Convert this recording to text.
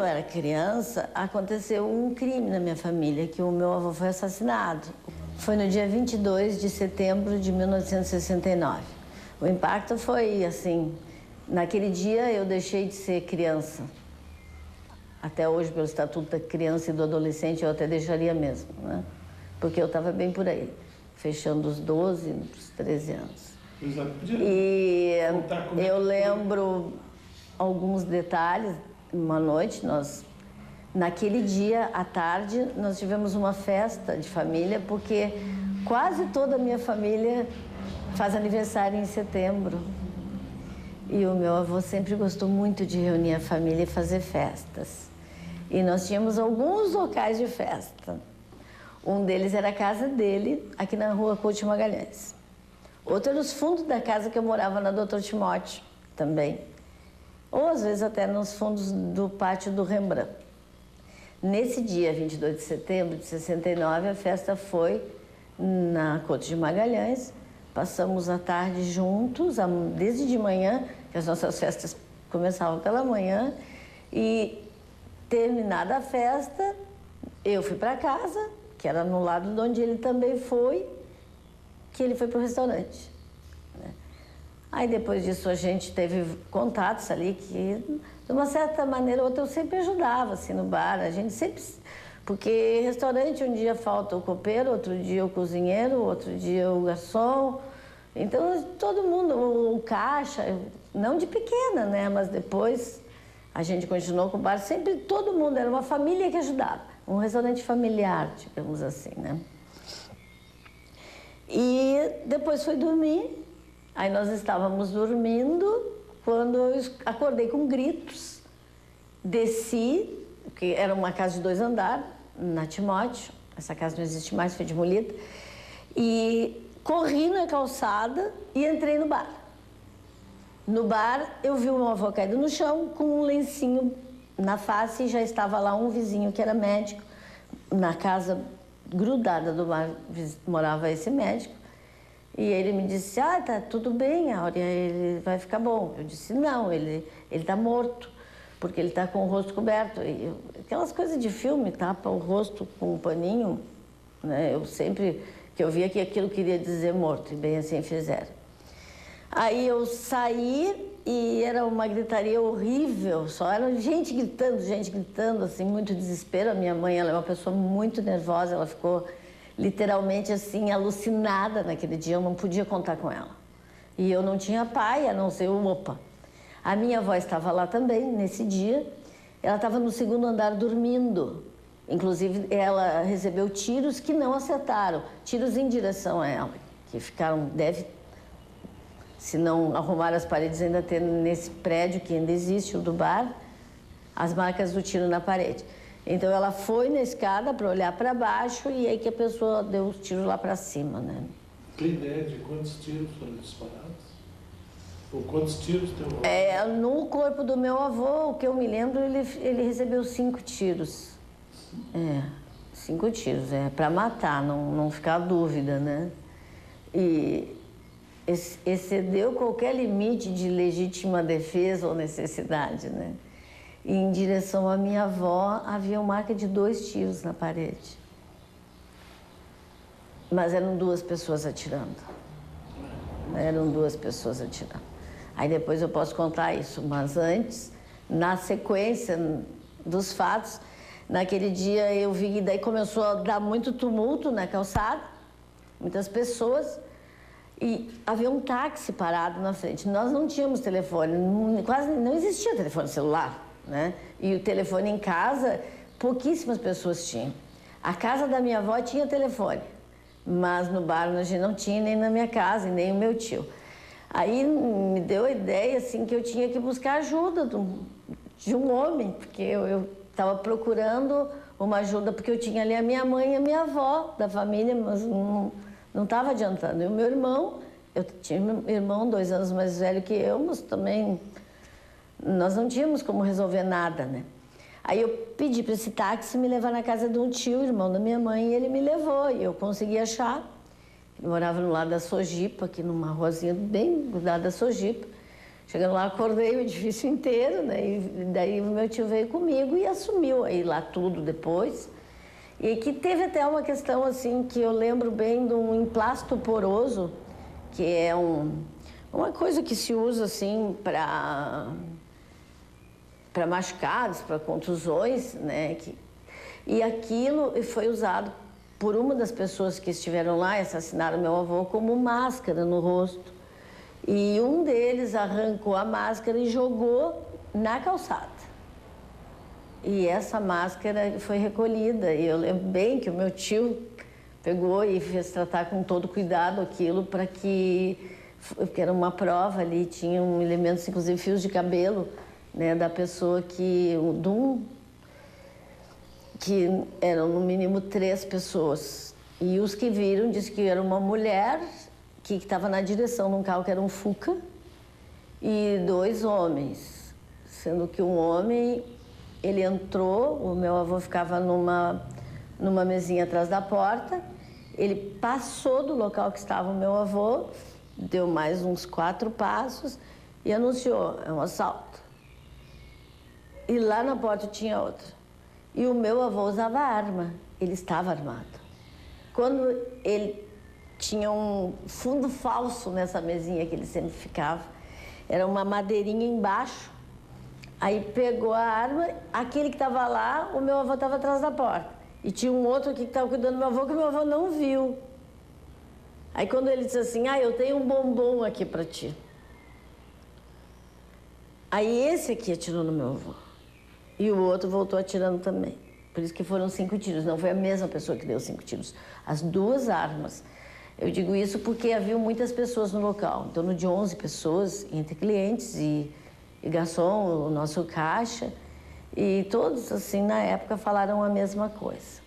eu era criança, aconteceu um crime na minha família, que o meu avô foi assassinado. Foi no dia 22 de setembro de 1969. O impacto foi assim, naquele dia eu deixei de ser criança. Até hoje, pelo Estatuto da Criança e do Adolescente, eu até deixaria mesmo, né? Porque eu estava bem por aí, fechando os 12, os 13 anos. E eu lembro alguns detalhes. Uma noite, naquele dia, à tarde, nós tivemos uma festa de família, porque quase toda a minha família faz aniversário em setembro. E o meu avô sempre gostou muito de reunir a família e fazer festas. E nós tínhamos alguns locais de festa. Um deles era a casa dele, aqui na rua Couto Magalhães. Outro era os fundos da casa que eu morava na Doutor Timóteo, também. Ou às vezes até nos fundos do pátio do Rembrandt. Nesse dia, 22 de setembro de 69, a festa foi na Couto de Magalhães. Passamos a tarde juntos, desde de manhã, que as nossas festas começavam pela manhã. E terminada a festa, eu fui para casa, que era no lado de onde ele também foi, que ele foi para o restaurante. Aí, depois disso, a gente teve contatos ali que, de uma certa maneira ou outra, eu sempre ajudava, assim, no bar. A gente sempre... Porque restaurante, um dia falta o copeiro, outro dia o cozinheiro, outro dia o garçom. Então, todo mundo, o caixa, não de pequena, né? Mas depois a gente continuou com o bar. Sempre todo mundo, era uma família que ajudava. Um restaurante familiar, digamos assim, né? E depois fui dormir. Aí nós estávamos dormindo, quando eu acordei com gritos, desci, porque era uma casa de 2 andares, na Timóteo, essa casa não existe mais, foi demolida, e corri na calçada e entrei no bar. No bar, eu vi o meu avô caído no chão, com um lencinho na face, e já estava lá um vizinho que era médico. Na casa grudada do bar morava esse médico. E ele me disse, tá tudo bem, Áurea, ele vai ficar bom. Eu disse, não, ele tá morto, porque ele tá com o rosto coberto. E aquelas coisas de filme, tapa o rosto com um paninho, né? Eu sempre, que eu via que aquilo queria dizer morto, e bem assim fizeram. Aí eu saí e era uma gritaria horrível, só era gente gritando, assim, muito desespero. A minha mãe, ela é uma pessoa muito nervosa, ela ficou literalmente assim, alucinada naquele dia, eu não podia contar com ela. E eu não tinha pai, a não ser o opa. A minha avó estava lá também, nesse dia. Ela estava no 2º andar dormindo. Inclusive, ela recebeu tiros que não acertaram, tiros em direção a ela, que ficaram, se não arrumar as paredes, ainda ter nesse prédio que ainda existe, o do bar, as marcas do tiro na parede. Então ela foi na escada para olhar para baixo e aí que a pessoa deu os tiros lá para cima, né? Tem ideia de quantos tiros foram disparados? Ou quantos tiros tem? No corpo do meu avô, o que eu me lembro, ele recebeu 5 tiros. 5 tiros, para matar, não ficar dúvida, né? E excedeu qualquer limite de legítima defesa ou necessidade, né? E em direção à minha avó, havia uma marca de 2 tiros na parede. Mas eram 2 pessoas atirando. Eram 2 pessoas atirando. Aí depois eu posso contar isso, mas antes, na sequência dos fatos, naquele dia eu vi, daí começou a dar muito tumulto na calçada, muitas pessoas, e havia um táxi parado na frente. Nós não tínhamos telefone, quase não existia telefone celular, né? E o telefone em casa, pouquíssimas pessoas tinham. A casa da minha avó tinha telefone, mas no bar a gente não tinha, nem na minha casa, nem o meu tio. Aí me deu a ideia, assim, que eu tinha que buscar ajuda de um homem, porque eu estava procurando uma ajuda, porque eu tinha ali a minha mãe e a minha avó da família, mas não estava adiantando. E o meu irmão, eu tinha um irmão 2 anos mais velho que eu, mas também nós não tínhamos como resolver nada, né? Aí eu pedi para esse táxi me levar na casa de um tio, irmão da minha mãe, e ele me levou, e eu consegui achar. Ele morava no lado da Sojipa, aqui numa ruazinha bem grudada da Sojipa. Chegando lá, acordei o edifício inteiro, né? E daí o meu tio veio comigo e assumiu aí lá tudo depois. E que teve até uma questão assim, que eu lembro bem de um emplasto poroso, que é uma coisa que se usa assim para machucados, para contusões, né? E aquilo foi usado por uma das pessoas que estiveram lá e assassinaram meu avô como máscara no rosto. E um deles arrancou a máscara e jogou na calçada. E essa máscara foi recolhida. E eu lembro bem que o meu tio pegou e fez tratar com todo cuidado aquilo para que era uma prova ali, tinha elementos, inclusive fios de cabelo, né, da pessoa que eram no mínimo 3 pessoas. E os que viram disse que era uma mulher que estava na direção de um carro que era um Fuca e 2 homens, sendo que um homem, ele entrou, o meu avô ficava numa mesinha atrás da porta, ele passou do local que estava o meu avô, deu mais uns 4 passos e anunciou, é um assalto. E lá na porta tinha outro. E o meu avô usava arma, ele estava armado. Quando ele tinha um fundo falso nessa mesinha que ele sempre ficava, era uma madeirinha embaixo, aí pegou a arma, aquele que estava lá, o meu avô estava atrás da porta. E tinha um outro aqui que estava cuidando do meu avô, que o meu avô não viu. Aí quando ele disse assim, eu tenho um bombom aqui para ti. Aí esse aqui atirou no meu avô. E o outro voltou atirando também. Por isso que foram 5 tiros. Não foi a mesma pessoa que deu 5 tiros. As 2 armas. Eu digo isso porque havia muitas pessoas no local. Em torno de 11 pessoas, entre clientes e garçom, o nosso caixa. E todos, assim, na época, falaram a mesma coisa.